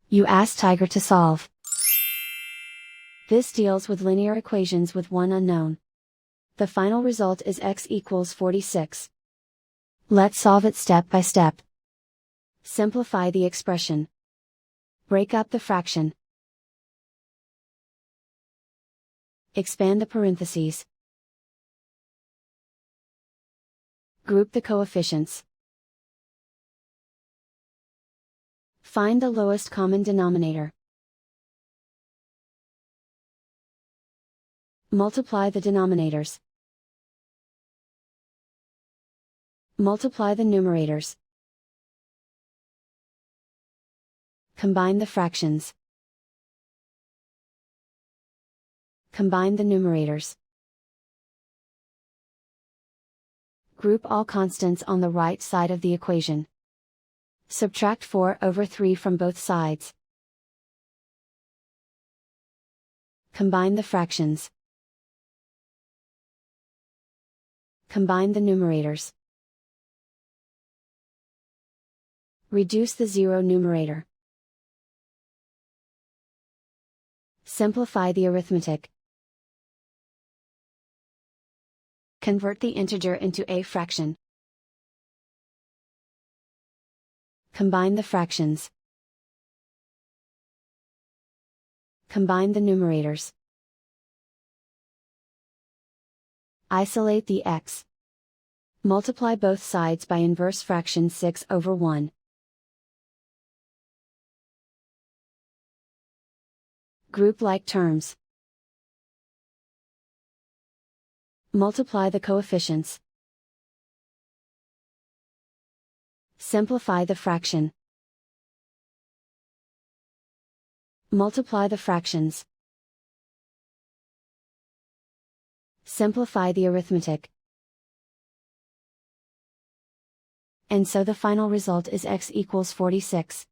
You ask Tiger to solve. This deals with linear equations with one unknown. The final result is x equals 46. Let's solve it step by step. Simplify the expression. Break up the fraction. Expand the parentheses. Group the coefficients. Find the lowest common denominator. Multiply the denominators. Multiply the numerators. Combine the fractions. Combine the numerators. Group all constants on the right side of the equation. Subtract 4/3 from both sides. Combine the fractions. Combine the numerators. Reduce the zero numerator. Simplify the arithmetic. Convert the integer into a fraction. Combine the fractions. Combine the numerators. Isolate the x. Multiply both sides by inverse fraction 6/1. Group like terms. Multiply the coefficients. Simplify the fraction. Multiply the fractions. Simplify the arithmetic. And so the final result is x equals 46.